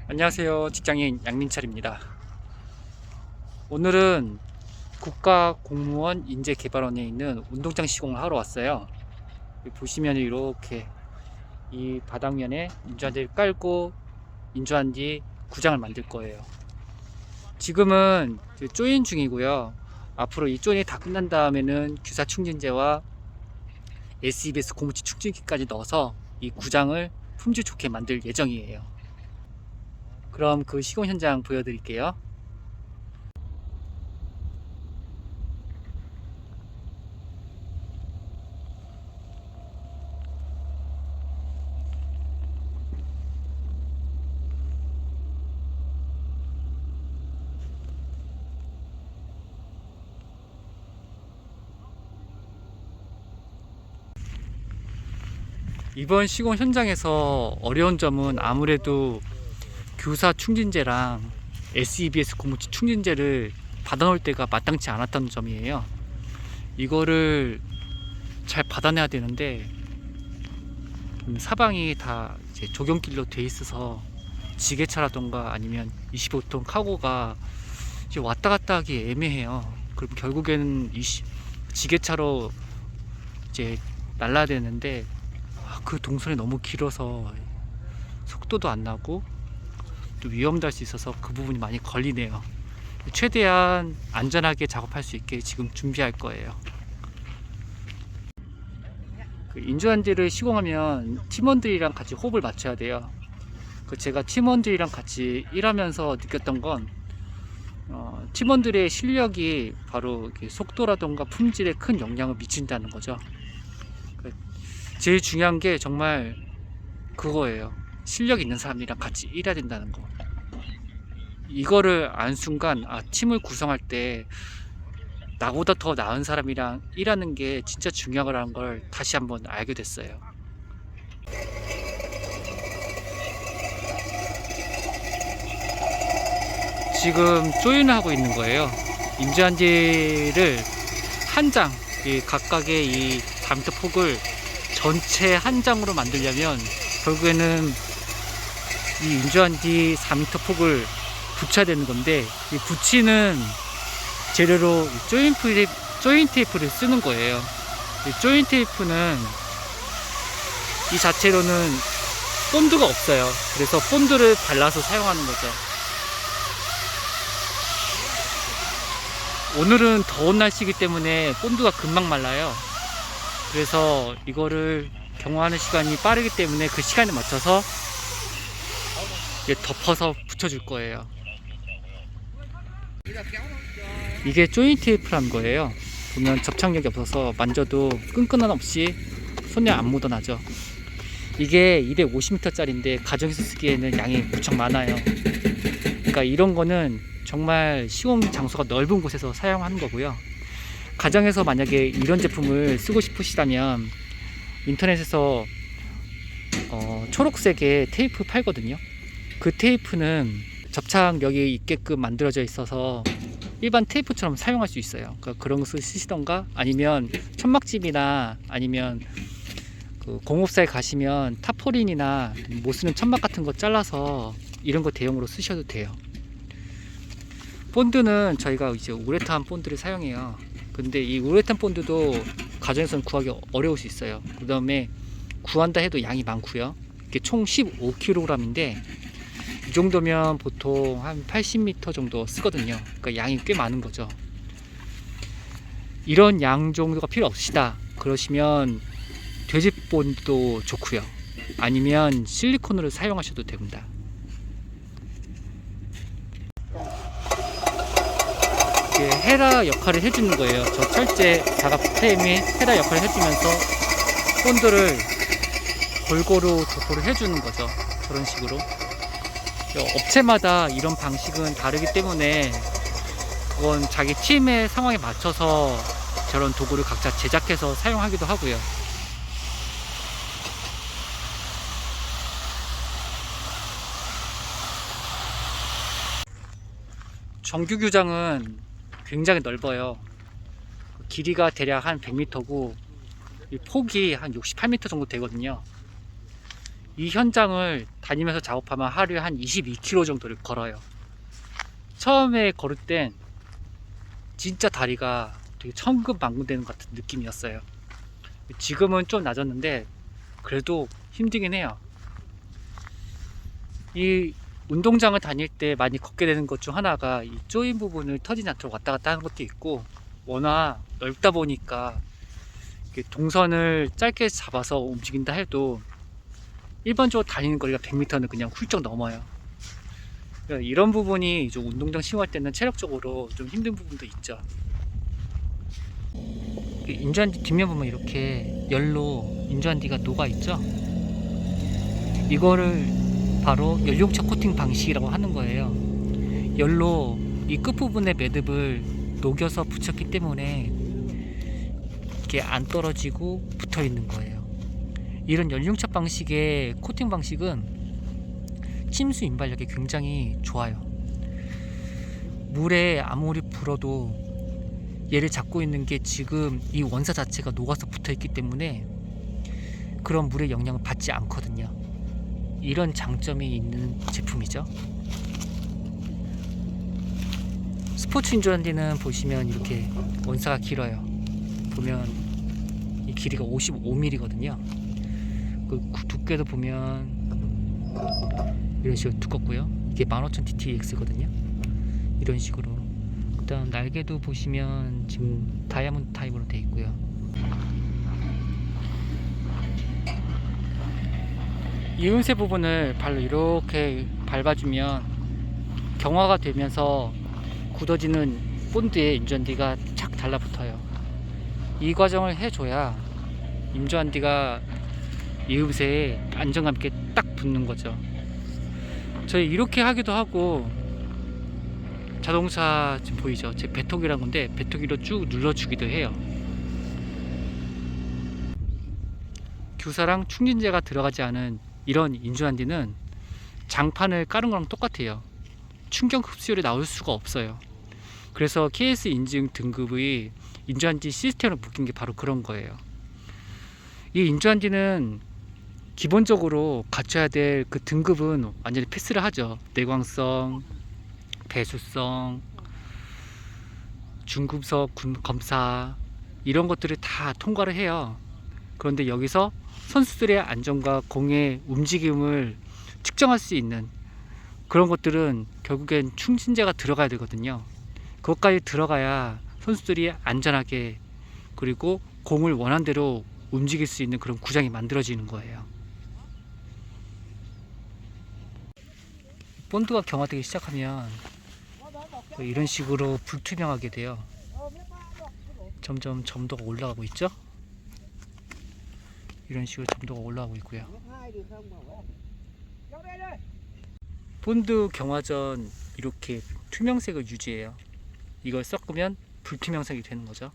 안녕하세요. 직장인 양민철입니다. 오늘은 국가공무원 인재개발원에 있는 운동장 시공을 하러 왔어요. 여기 보시면 이렇게 이 바닥면에 인조한지를 깔고 인조한 뒤 구장을 만들 거예요. 지금은 조인 중이고요. 앞으로 이 조인이 다 끝난 다음에는 규사 충진제와 SEBS 고무치 충진기까지 넣어서 이 구장을 품질 좋게 만들 예정이에요. 그럼 그 시공 현장 보여드릴게요. 이번 시공 현장에서 어려운 점은 아무래도 교사 충진제랑 SEBS 고무치 충진제를 받아놓을 때가 마땅치 않았던 점이에요. 이거를 잘 받아내야 되는데 사방이 다 이제 조경길로 돼 있어서 지게차라던가 아니면 25톤 카고가 이제 왔다 갔다 하기 애매해요. 그럼 결국에는 지게차로 이제 날라야 되는데 그 동선이 너무 길어서 속도도 안 나고 또 위험도 할 수 있어서 그 부분이 많이 걸리네요. 최대한 안전하게 작업할 수 있게 지금 준비할 거예요. 그 인조한지를 시공하면 팀원들이랑 같이 호흡을 맞춰야 돼요. 제가 팀원들이랑 같이 일하면서 느꼈던 건 팀원들의 실력이 바로 속도라던가 품질에 큰 영향을 미친다는 거죠. 제일 중요한 게 정말 그거예요. 실력 있는 사람이랑 같이 일해야 된다는 거. 이거를 안 순간 팀을 구성할 때 나보다 더 나은 사람이랑 일하는 게 진짜 중요하다는 걸 다시 한번 알게 됐어요. 지금 조인을 하고 있는 거예요. 인조한지를 한 장, 각각의 이 다미터 폭을 전체 한 장으로 만들려면 결국에는 이 인조한 뒤 4m 폭을 붙여야 되는 건데 이 붙이는 재료로 조인 테이프를 쓰는 거예요. 이 조인 테이프는 이 자체로는 본드가 없어요. 그래서 본드를 발라서 사용하는 거죠. 오늘은 더운 날씨이기 때문에 본드가 금방 말라요. 그래서 이거를 경화하는 시간이 빠르기 때문에 그 시간에 맞춰서 덮어서 붙여줄 거예요. 이게 조인 테이프란 거예요. 보면 접착력이 없어서 만져도 끈끈함 없이 손에 안 묻어나죠. 이게 250m 짜리인데 가정에서 쓰기에는 양이 무척 많아요. 그러니까 이런 거는 정말 시공 장소가 넓은 곳에서 사용하는 거고요. 가정에서 만약에 이런 제품을 쓰고 싶으시다면 인터넷에서 초록색의 테이프 팔거든요. 그 테이프는 접착력이 있게끔 만들어져 있어서 일반 테이프처럼 사용할 수 있어요. 그러니까 그런 것을 쓰시던가 아니면 천막집이나 아니면 그 공업사에 가시면 타포린이나 못 쓰는 천막 같은 거 잘라서 이런 거 대용으로 쓰셔도 돼요. 본드는 저희가 이제 우레탄 본드를 사용해요. 근데 이 우레탄 본드도 가정에서는 구하기 어려울 수 있어요. 그 다음에 구한다 해도 양이 많고요. 이게 총 15kg인데 이 정도면 보통 한 80m 정도 쓰거든요. 그러니까 양이 꽤 많은 거죠. 이런 양 정도가 필요 없으시다 그러시면 돼지 본드도 좋고요. 아니면 실리콘으로 사용하셔도 됩니다. 헤라 역할을 해주는 거예요. 저 철제 자갑 프레임이 헤라 역할을 해주면서 본드를 골고루 도포를 해주는 거죠. 저런 식으로. 업체마다 이런 방식은 다르기 때문에 그건 자기 팀의 상황에 맞춰서 저런 도구를 각자 제작해서 사용하기도 하고요. 정규 규장은 굉장히 넓어요. 길이가 대략 한 100m고 폭이 한 68m 정도 되거든요. 이 현장을 다니면서 작업하면 하루에 한 22km 정도를 걸어요. 처음에 걸을 땐 진짜 다리가 되게 천근만근되는 것 같은 느낌이었어요. 지금은 좀 낮았는데 그래도 힘들긴 해요. 이 운동장을 다닐 때 많이 걷게 되는 것 중 하나가 이 조인 부분을 터지지 않도록 왔다 갔다 하는 것도 있고, 워낙 넓다 보니까 동선을 짧게 잡아서 움직인다 해도 일반적으로 다니는 거리가 100m는 그냥 훌쩍 넘어요. 그러니까 이런 부분이 좀 운동장 시험할 때는 체력적으로 좀 힘든 부분도 있죠. 인조한디 뒷면 보면 이렇게 열로 인조한디가 녹아 있죠. 이거를 바로 연료차 코팅 방식이라고 하는 거예요. 열로 이 끝부분의 매듭을 녹여서 붙였기 때문에 이렇게 안 떨어지고 붙어 있는 거예요. 이런 연료차 방식의 코팅 방식은 침수 인발력이 굉장히 좋아요. 물에 아무리 불어도 얘를 잡고 있는 게 지금 이 원사 자체가 녹아서 붙어 있기 때문에 그런 물의 영향을 받지 않거든요. 이런 장점이 있는 제품이죠. 스포츠 인조한디는 보시면 이렇게 원사가 길어요. 보면 이 길이가 55mm거든요. 그 두께도 보면 이런 식으로 두껍고요. 이게 15000TTX거든요. 이런 식으로. 그 다음 날개도 보시면 지금 다이아몬드 타입으로 되어 있고요. 이 음새 부분을 발로 이렇게 밟아주면 경화가 되면서 굳어지는 본드에 인조한디가 착 달라붙어요. 이 과정을 해줘야 인조한디가 이 음새에 안정감 있게 딱 붙는 거죠. 저희 이렇게 하기도 하고, 자동차 지금 보이죠? 제 배터기란 건데 배터기로 쭉 눌러주기도 해요. 규사랑 충진재가 들어가지 않은 이런 인조한디는 장판을 깔은 거랑 똑같아요. 충격 흡수율이 나올 수가 없어요. 그래서 KS 인증 등급의 인조한디 시스템을 묶인 게 바로 그런 거예요. 이 인조한디는 기본적으로 갖춰야 될 그 등급은 완전히 패스를 하죠. 내광성, 배수성, 중금속 검사, 이런 것들을 다 통과를 해요. 그런데 여기서 선수들의 안전과 공의 움직임을 측정할 수 있는 그런 것들은 결국엔 충진재가 들어가야 되거든요. 그것까지 들어가야 선수들이 안전하게, 그리고 공을 원하는 대로 움직일 수 있는 그런 구장이 만들어지는 거예요. 본드가 경화되기 시작하면 이런 식으로 불투명하게 돼요. 점점 점도가 올라가고 있죠. 이런 식으로 점도가 올라가고 있고요. 본드 경화 전 이렇게 투명색을 유지해요. 이걸 섞으면 불투명색이 되는 거죠.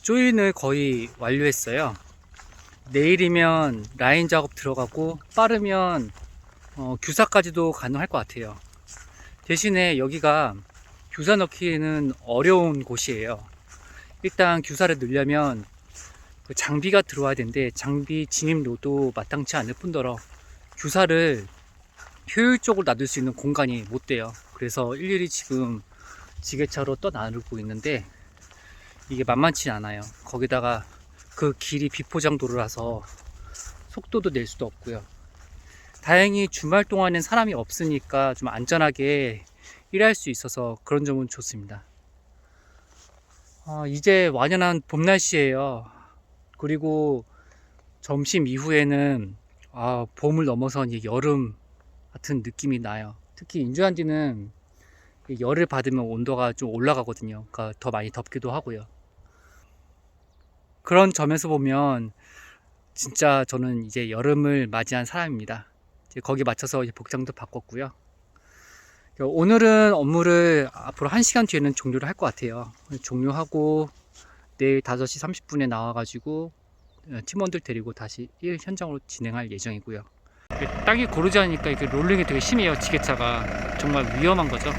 조인을 거의 완료했어요. 내일이면 라인 작업 들어가고, 빠르면 규사까지도 가능할 것 같아요. 대신에 여기가 규사 넣기에는 어려운 곳이에요. 일단 규사를 넣으려면 그 장비가 들어와야 되는데, 장비 진입로도 마땅치 않을 뿐더러 규사를 효율적으로 놔둘 수 있는 공간이 못 돼요. 그래서 일일이 지금 지게차로 떠나르고 있는데 이게 만만치 않아요. 거기다가 그 길이 비포장도로라서 속도도 낼 수도 없고요. 다행히 주말 동안엔 사람이 없으니까 좀 안전하게 일할 수 있어서 그런 점은 좋습니다. 이제 완연한 봄 날씨예요. 그리고 점심 이후에는 봄을 넘어선 여름 같은 느낌이 나요. 특히 인조한디는 열을 받으면 온도가 좀 올라가거든요. 그러니까 더 많이 덥기도 하고요. 그런 점에서 보면 진짜 저는 이제 여름을 맞이한 사람입니다. 이제 거기에 맞춰서 이제 복장도 바꿨고요. 오늘은 업무를 앞으로 1시간 뒤에는 종료를 할 것 같아요. 종료하고 내일 5시 30분에 나와가지고 팀원들 데리고 다시 일 현장으로 진행할 예정이고요. 땅이 고르지 않으니까 이게 롤링이 되게 심해요. 지게차가 정말 위험한 거죠.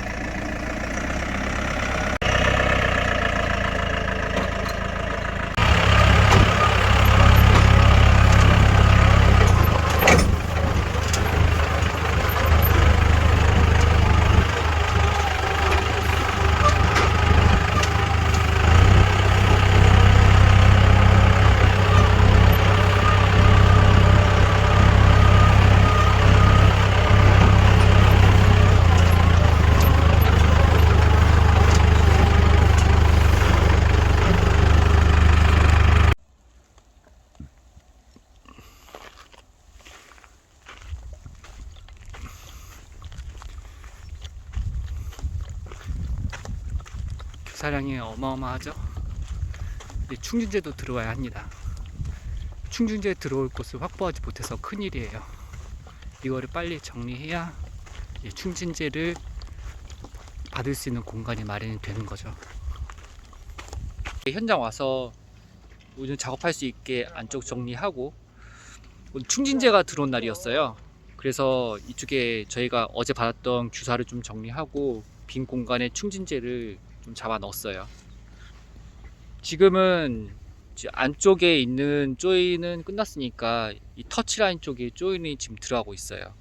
사량이 어마어마하죠. 충진제도 들어와야 합니다. 충진제 들어올 곳을 확보하지 못해서 큰일이에요. 이거를 빨리 정리해야 충진제를 받을 수 있는 공간이 마련이 되는 거죠. 현장 와서 오늘 작업할 수 있게 안쪽 정리하고, 오늘 충진제가 들어온 날이었어요. 그래서 이쪽에 저희가 어제 받았던 규사를 좀 정리하고 빈 공간에 충진제를 좀 잡아 넣었어요. 지금은 안쪽에 있는 조이는 끝났으니까 이 터치라인 쪽에 조이는 지금 들어가고 있어요.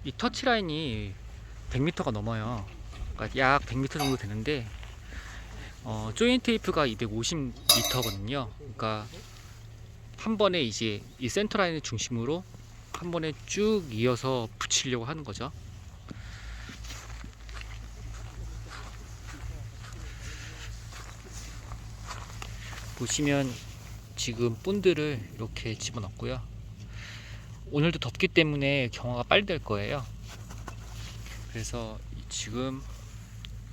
이 터치라인이 100m가 넘어요. 그러니까 약 100m 정도 되는데 조인 테이프가 250m거든요. 그러니까 한 번에 이제 이 센터 라인을 중심으로 한 번에 쭉 이어서 붙이려고 하는 거죠. 보시면 지금 본드를 이렇게 집어넣고요. 오늘도 덥기 때문에 경화가 빨리 될 거예요. 그래서 지금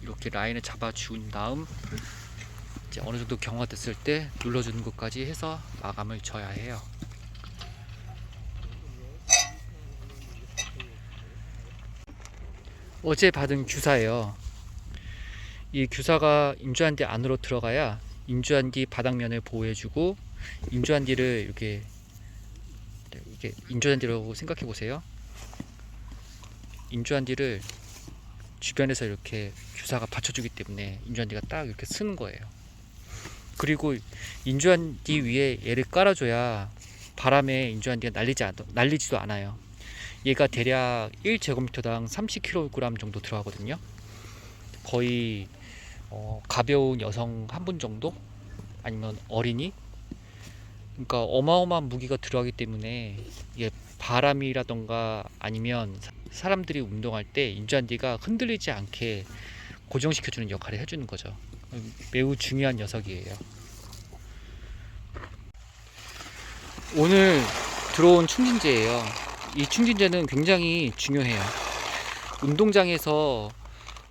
이렇게 라인을 잡아 준 다음 이제 어느 정도 경화됐을 때 눌러주는 것까지 해서 마감을 져야 해요. 어제 받은 규사예요. 이 규사가 인조한디 안으로 들어가야 인조한디 바닥면을 보호해주고, 인조한디를 이렇게 인조한디라고 생각해 보세요. 인조한디를 주변에서 이렇게 규사가 받쳐주기 때문에 인조한디가 딱 이렇게 쓰는 거예요. 그리고 인조한디 위에 얘를 깔아줘야 바람에 인조한디가 날리지도 않아요. 얘가 대략 1제곱미터당 30kg 정도 들어가거든요. 거의 가벼운 여성 한 분 정도? 아니면 어린이? 그러니까 어마어마한 무기가 들어가기 때문에 이게 바람이라던가 아니면 사람들이 운동할 때 인조한디가 흔들리지 않게 고정시켜주는 역할을 해주는 거죠. 매우 중요한 녀석이에요. 오늘 들어온 충진제예요. 이 충진제는 굉장히 중요해요. 운동장에서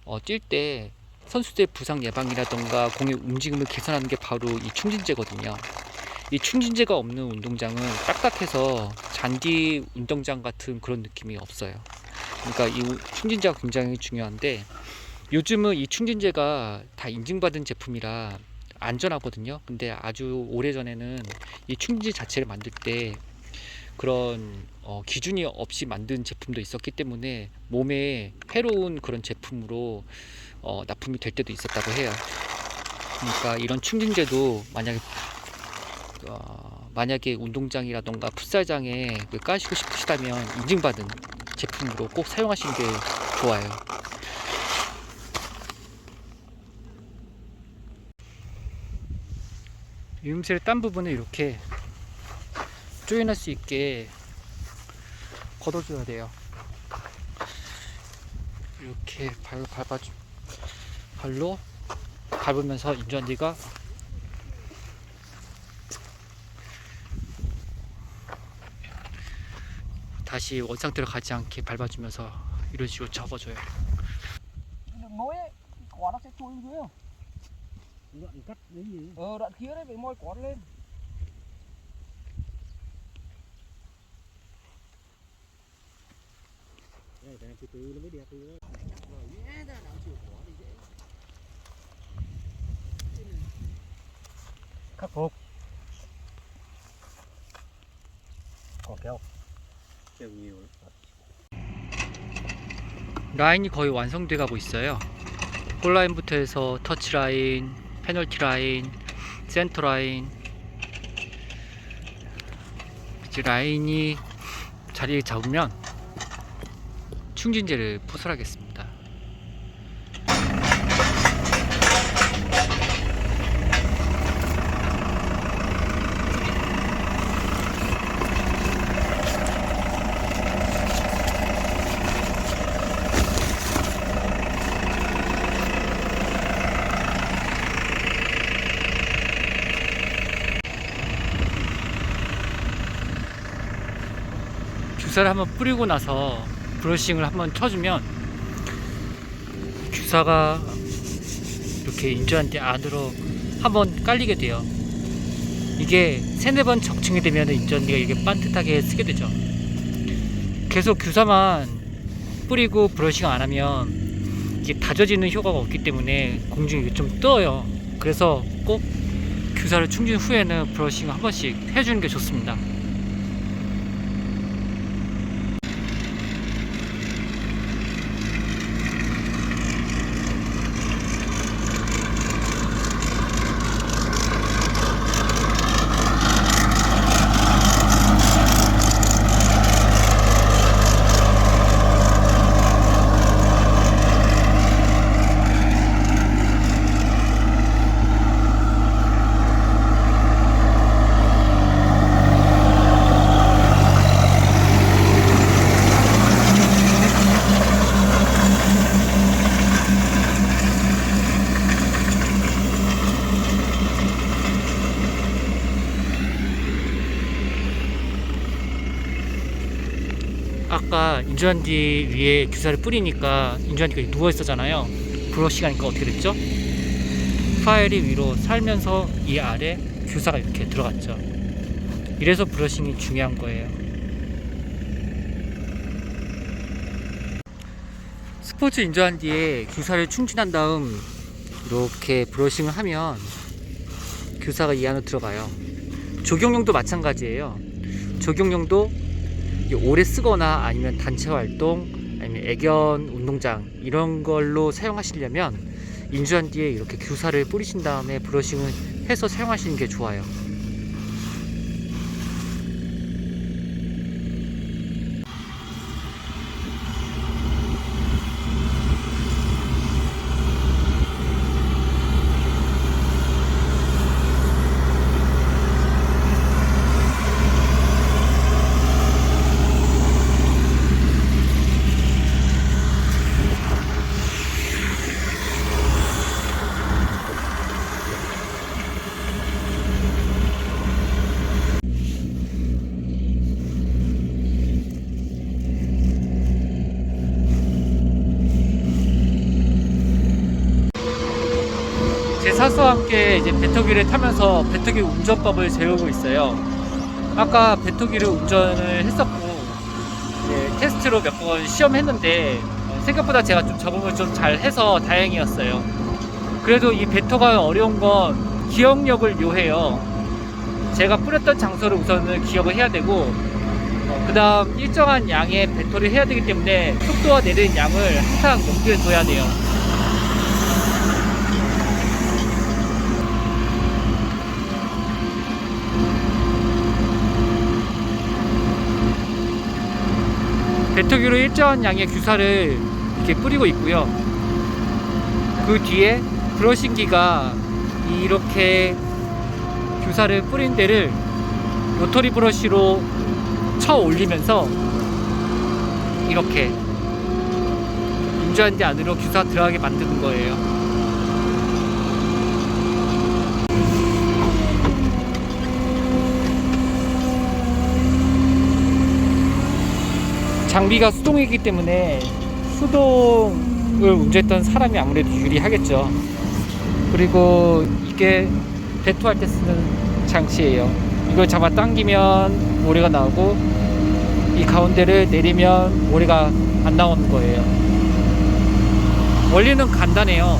뛸 때 선수들 부상 예방이라던가 공의 움직임을 개선하는 게 바로 이 충진제거든요. 이 충진제가 없는 운동장은 딱딱해서 잔디 운동장 같은 그런 느낌이 없어요. 그러니까 이 충진제가 굉장히 중요한데, 요즘은 이 충진제가 다 인증받은 제품이라 안전하거든요. 근데 아주 오래전에는 이 충진제 자체를 만들 때 그런 기준이 없이 만든 제품도 있었기 때문에 몸에 해로운 그런 제품으로 납품이 될 때도 있었다고 해요. 그러니까 이런 충진제도 만약에 운동장이라던가 풋살장에 까시고 싶으시다면 인증받은 제품으로 꼭 사용하시는 게 좋아요. 유음실 딴 부분을 이렇게 조인할 수 있게 걷어줘야 돼요. 이렇게 발로 밟으면서 인조한디가 다시 원상태로 가지 않게 밟아주면서 이런 식으로 접어줘요. Đừng nói ấy, quả nó sẽ trôi xuống dưới không? Đoạn cắt cái gì? Đoạn kia đấy phải moi quán lên. Này từ từ nó mới đẹp từ đó. Rồi nhé ra nào chiều khó thì dễ. Khắc phục. Còn keo. keo nhiều lắm. 라인이 거의 완성돼 가고 있어요. 홀라인부터 해서 터치라인, 페널티 라인, 센터 라인. 이제 라인이 자리를 잡으면 충진제를 포설하겠습니다. 규사를 한번 뿌리고 나서 브러싱을 한번 쳐주면 규사가 이렇게 인조한테 안으로 한번 깔리게 돼요. 이게 3-4번 적층이 되면 인조한테가 이게 반듯하게 쓰게 되죠. 계속 규사만 뿌리고 브러싱 안 하면 이게 다져지는 효과가 없기 때문에 공중이 좀 떠요. 그래서 꼭 규사를 충진 후에는 브러싱 한 번씩 해주는 게 좋습니다. 아까 인조한디 위에 규사를 뿌리니까 인조한디가 누워 있었잖아요. 브러쉬가 하니까 어떻게 됐죠? 파일이 위로 살면서 이 아래 규사가 이렇게 들어갔죠. 이래서 브러싱이 중요한 거예요. 스포츠 인조한디에 규사를 충진한 다음 이렇게 브러싱을 하면 규사가 이 안으로 들어가요. 적용용도 마찬가지예요. 적용용도 오래 쓰거나 아니면 단체 활동 아니면 애견 운동장 이런 걸로 사용하시려면 인조한디에 이렇게 규사를 뿌리신 다음에 브러싱을 해서 사용하시는 게 좋아요. 제 사수와 함께 이제 배터기를 타면서 배터기 운전법을 배우고 있어요. 아까 배터기를 운전을 했었고 테스트로 몇 번 시험했는데 생각보다 제가 좀 적응을 좀 잘 해서 다행이었어요. 그래도 이 배터가 어려운 건 기억력을 요해요. 제가 뿌렸던 장소를 우선은 기억을 해야 되고 그 다음 일정한 양의 배터를 해야 되기 때문에 속도와 내리는 양을 항상 염두에 둬야 돼요. 배터기로 일정한 양의 규사를 이렇게 뿌리고 있고요. 그 뒤에 브러싱기가 이렇게 규사를 뿌린 데를 로터리 브러쉬로 쳐 올리면서 이렇게 인조한디 안으로 규사 들어가게 만드는 거예요. 장비가 수동이기 때문에 수동을 운전했던 사람이 아무래도 유리하겠죠. 그리고 이게 배투할 때 쓰는 장치예요. 이걸 잡아 당기면 모래가 나오고 이 가운데를 내리면 모래가 안 나오는 거예요. 원리는 간단해요.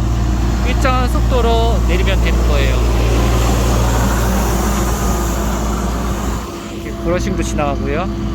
일정한 속도로 내리면 되는 거예요. 이렇게 브러싱도 지나가고요.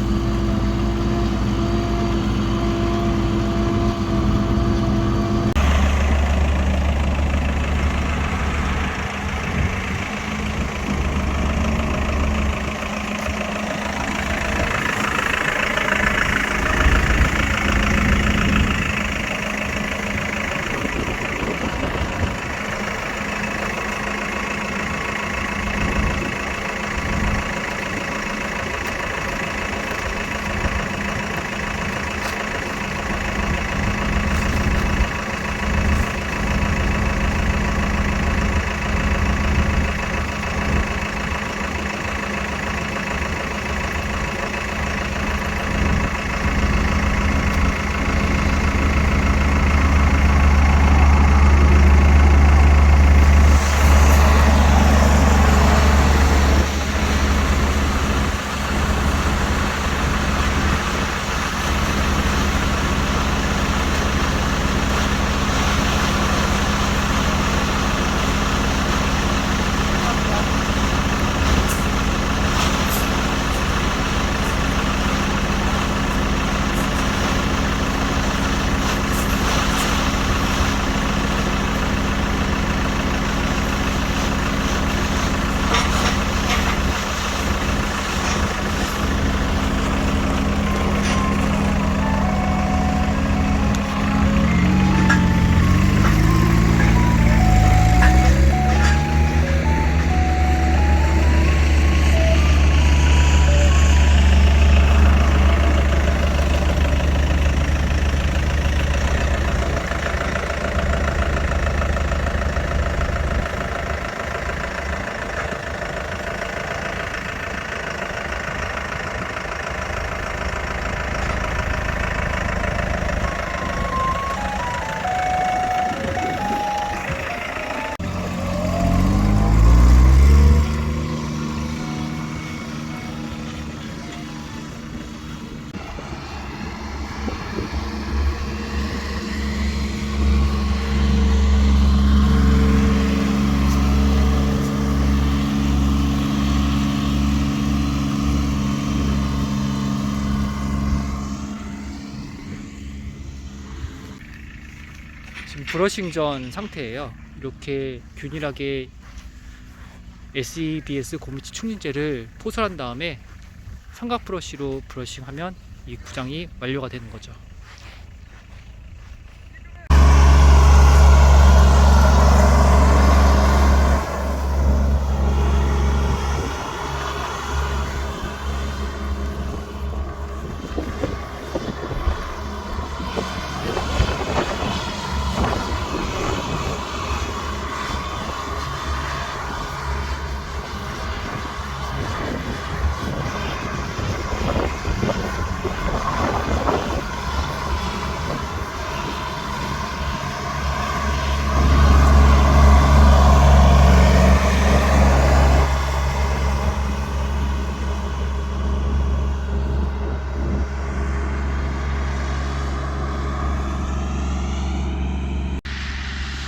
지금 브러싱 전 상태예요. 이렇게 균일하게 SEBS 고무치 충진제를 포설한 다음에 삼각 브러쉬로 브러싱하면 이 구장이 완료가 되는 거죠.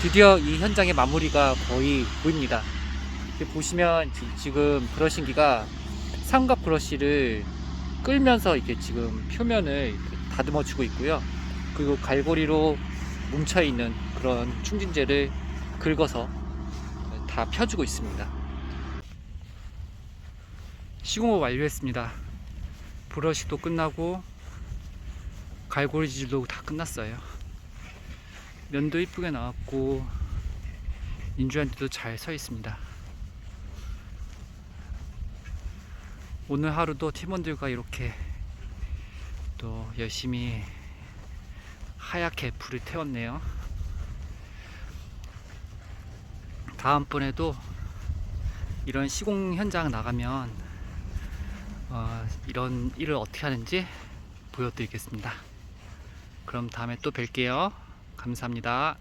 드디어 이 현장의 마무리가 거의 보입니다. 이렇게 보시면 지금 브러싱기가 삼각 브러쉬를 끌면서 이렇게 지금 표면을 이렇게 다듬어 주고 있고요. 그리고 갈고리로 뭉쳐 있는 그런 충진제를 긁어서 다 펴주고 있습니다. 시공을 완료했습니다. 브러쉬도 끝나고 갈고리질도 다 끝났어요. 면도 이쁘게 나왔고 인조한테도 잘 서 있습니다. 오늘 하루도 팀원들과 이렇게 또 열심히 하얗게 불을 태웠네요. 다음번에도 이런 시공 현장 나가면 이런 일을 어떻게 하는지 보여드리겠습니다. 그럼 다음에 또 뵐게요. 감사합니다.